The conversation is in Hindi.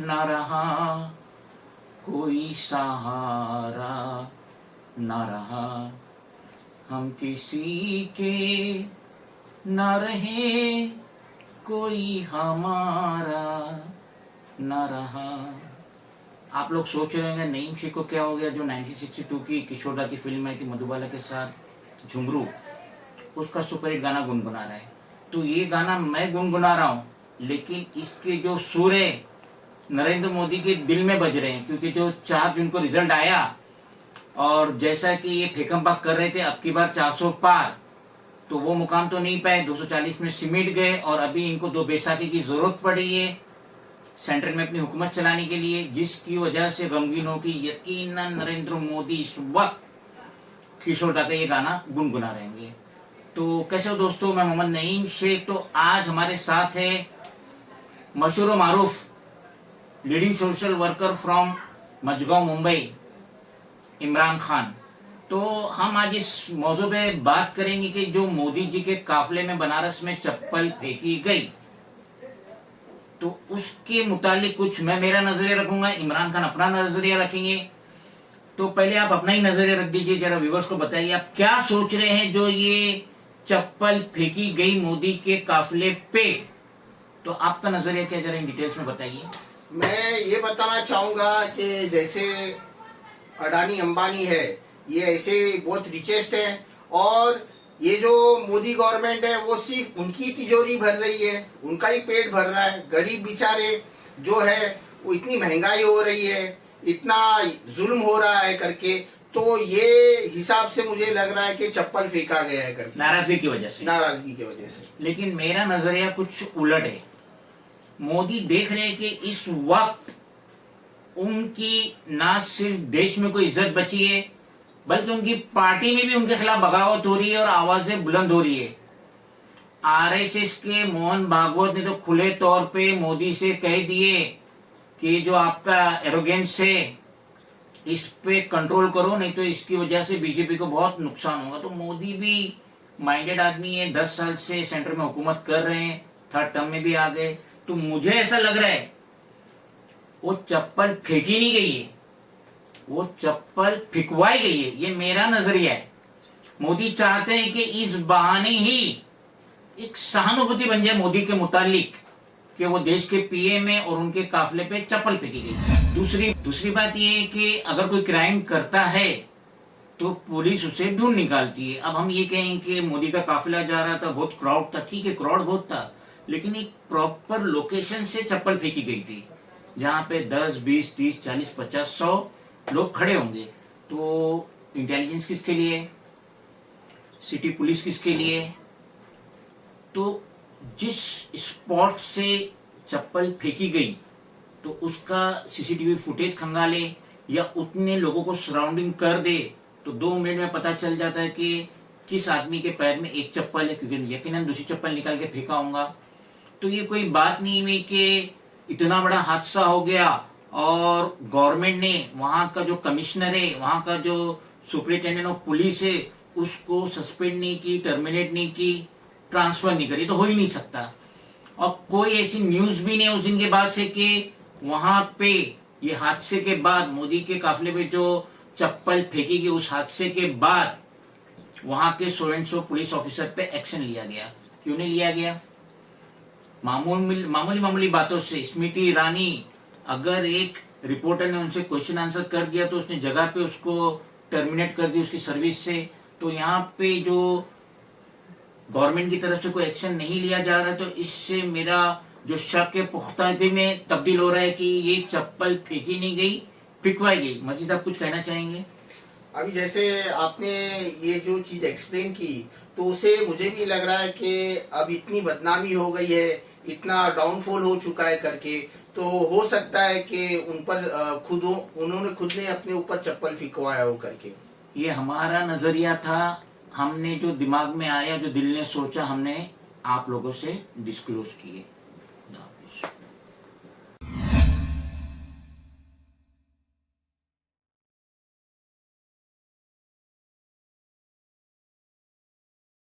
न रहा, कोई सहारा न रहा, हम किसी के न रहे, कोई हमारा न रहा। आप लोग सोच रहे होंगे नईम शेख को क्या हो गया, जो 1962 की किशोर दा की फिल्म आई थी मधुबाला के साथ झुमरू, उसका सुपरहिट गाना गुनगुना रहा है। तो ये गाना मैं गुनगुना रहा हूँ, लेकिन इसके जो सुर है नरेंद्र मोदी के दिल में बज रहे हैं, क्योंकि जो 4 जून को रिजल्ट आया और जैसा कि ये फेकमबाग कर रहे थे अब की बार 400 पार, तो वो मुकाम तो नहीं पाए, 240 में सिमट गए और अभी इनको 2 बैसाखी की जरूरत पड़ी है सेंट्रल में अपनी हुकूमत चलाने के लिए, जिसकी वजह से गमगीन हो कि यकीनन नरेंद्र मोदी इस वक्त किशोर दा का ये गाना गुनगुना रहेंगे। तो कैसे हो दोस्तों, मैं मोहम्मद नईम शेख। तो आज हमारे साथ है मशहूर मारूफ leading social worker from Mazgaon Mumbai, Imran Khan. तो हम आज इस मौजू पे बात करेंगे कि जो मोदी जी के काफिले में बनारस में चप्पल फेंकी गई, तो उसके मुतालिक कुछ मैं मेरा नजरिया रखूंगा, इमरान खान अपना नजरिया रखेंगे। तो पहले आप अपना ही नजरिया रख दीजिए, जरा व्यूअर्स को बताइए आप क्या सोच रहे हैं जो ये चप्पल फेंकी गई मोदी के काफिले पे। तो आपका नजरिया क्या, जरा इन डिटेल्स में बताइए। मैं ये बताना चाहूँगा कि जैसे अडानी अंबानी है, ये ऐसे बहुत रिचेस्ट है और ये जो मोदी गवर्नमेंट है वो सिर्फ उनकी तिजोरी भर रही है, उनका ही पेट भर रहा है। गरीब बेचारे जो है वो इतनी महंगाई हो रही है, इतना जुल्म हो रहा है करके, तो ये हिसाब से मुझे लग रहा है कि चप्पल फेंका गया है करके, नाराजगी की वजह से। नाराजगी की वजह से। लेकिन मेरा नजरिया कुछ उलट है। मोदी देख रहे हैं कि इस वक्त उनकी ना सिर्फ देश में कोई इज्जत बची है, बल्कि उनकी पार्टी में भी उनके खिलाफ बगावत हो रही है और आवाजें बुलंद हो रही है। आरएसएस के मोहन भागवत ने तो खुले तौर पे मोदी से कह दिए कि जो आपका एरोगेंस है इस पे कंट्रोल करो, नहीं तो इसकी वजह से बीजेपी को बहुत नुकसान होगा। तो मोदी भी माइंडेड आदमी है, 10 साल से सेंटर में हुकूमत कर रहे हैं, 3rd टर्म में भी आ गए। तो मुझे ऐसा लग रहा है वो चप्पल फेंकी नहीं गई है, वो चप्पल फिकवाई गई है। ये मेरा नजरिया है। मोदी चाहते हैं कि इस बहाने ही एक सहानुभूति बन जाए मोदी के मुतालिक कि वो देश के पीएम है और उनके काफिले पे चप्पल फेंकी गई। दूसरी बात ये है कि अगर कोई क्राइम करता है तो पुलिस उसे ढूंढ निकालती है। अब हम ये कहें कि मोदी का काफिला जा रहा था, बहुत क्राउड था, ठीक है क्राउड बहुत था, लेकिन एक प्रॉपर लोकेशन से चप्पल फेंकी गई थी जहां पे 10, 20, 30, 40, 50, 100 लोग खड़े होंगे। तो इंटेलिजेंस किसके लिए, सिटी पुलिस किसके लिए। तो जिस स्पॉट से चप्पल फेंकी गई तो उसका सीसीटीवी फुटेज खंगाले या उतने लोगों को सराउंडिंग कर दे तो 2 मिनट में पता चल जाता है कि किस आदमी के पैर में एक चप्पल है, क्योंकि यकीनन दूसरी चप्पल निकाल के फेंका होगा। तो ये कोई बात नहीं हुई कि इतना बड़ा हादसा हो गया और गवर्नमेंट ने वहां का जो कमिश्नर है, वहां का जो सुपरिटेंडेंट ऑफ पुलिस है, उसको सस्पेंड नहीं की, टर्मिनेट नहीं की, ट्रांसफर नहीं करी। तो हो ही नहीं सकता। और कोई ऐसी न्यूज भी नहीं उस दिन के बाद से कि वहां पे ये हादसे के बाद मोदी के काफिले पे जो चप्पल फेंकी गई, उस हादसे के बाद वहां के so and so police officer पे एक्शन लिया गया। क्यों नहीं लिया गया? मामूली बातों से स्मृति ईरानी, अगर एक रिपोर्टर ने उनसे क्वेश्चन आंसर कर दिया तो उसने जगह पे उसको टर्मिनेट कर दी उसकी सर्विस से। तो यहाँ पे जो गवर्नमेंट की तरफ से कोई एक्शन नहीं लिया जा रहा है, तो इससे मेरा जो शक है पुख्तागी में तब्दील हो रहा है कि ये चप्पल फेंकी नहीं गई, फिकवाई गई। मजीद आप कुछ कहना चाहेंगे? अभी जैसे आपने ये जो चीज एक्सप्लेन की, तो उसे मुझे भी लग रहा है कि अब इतनी बदनामी हो गई है, इतना डाउनफॉल हो चुका है करके, तो हो सकता है कि उन पर उन्होंने खुद ने अपने ऊपर चप्पल फिकवाया हो करके। ये हमारा नजरिया था, हमने जो दिमाग में आया, जो दिल ने सोचा, हमने आप लोगों से डिस्क्लोज किए।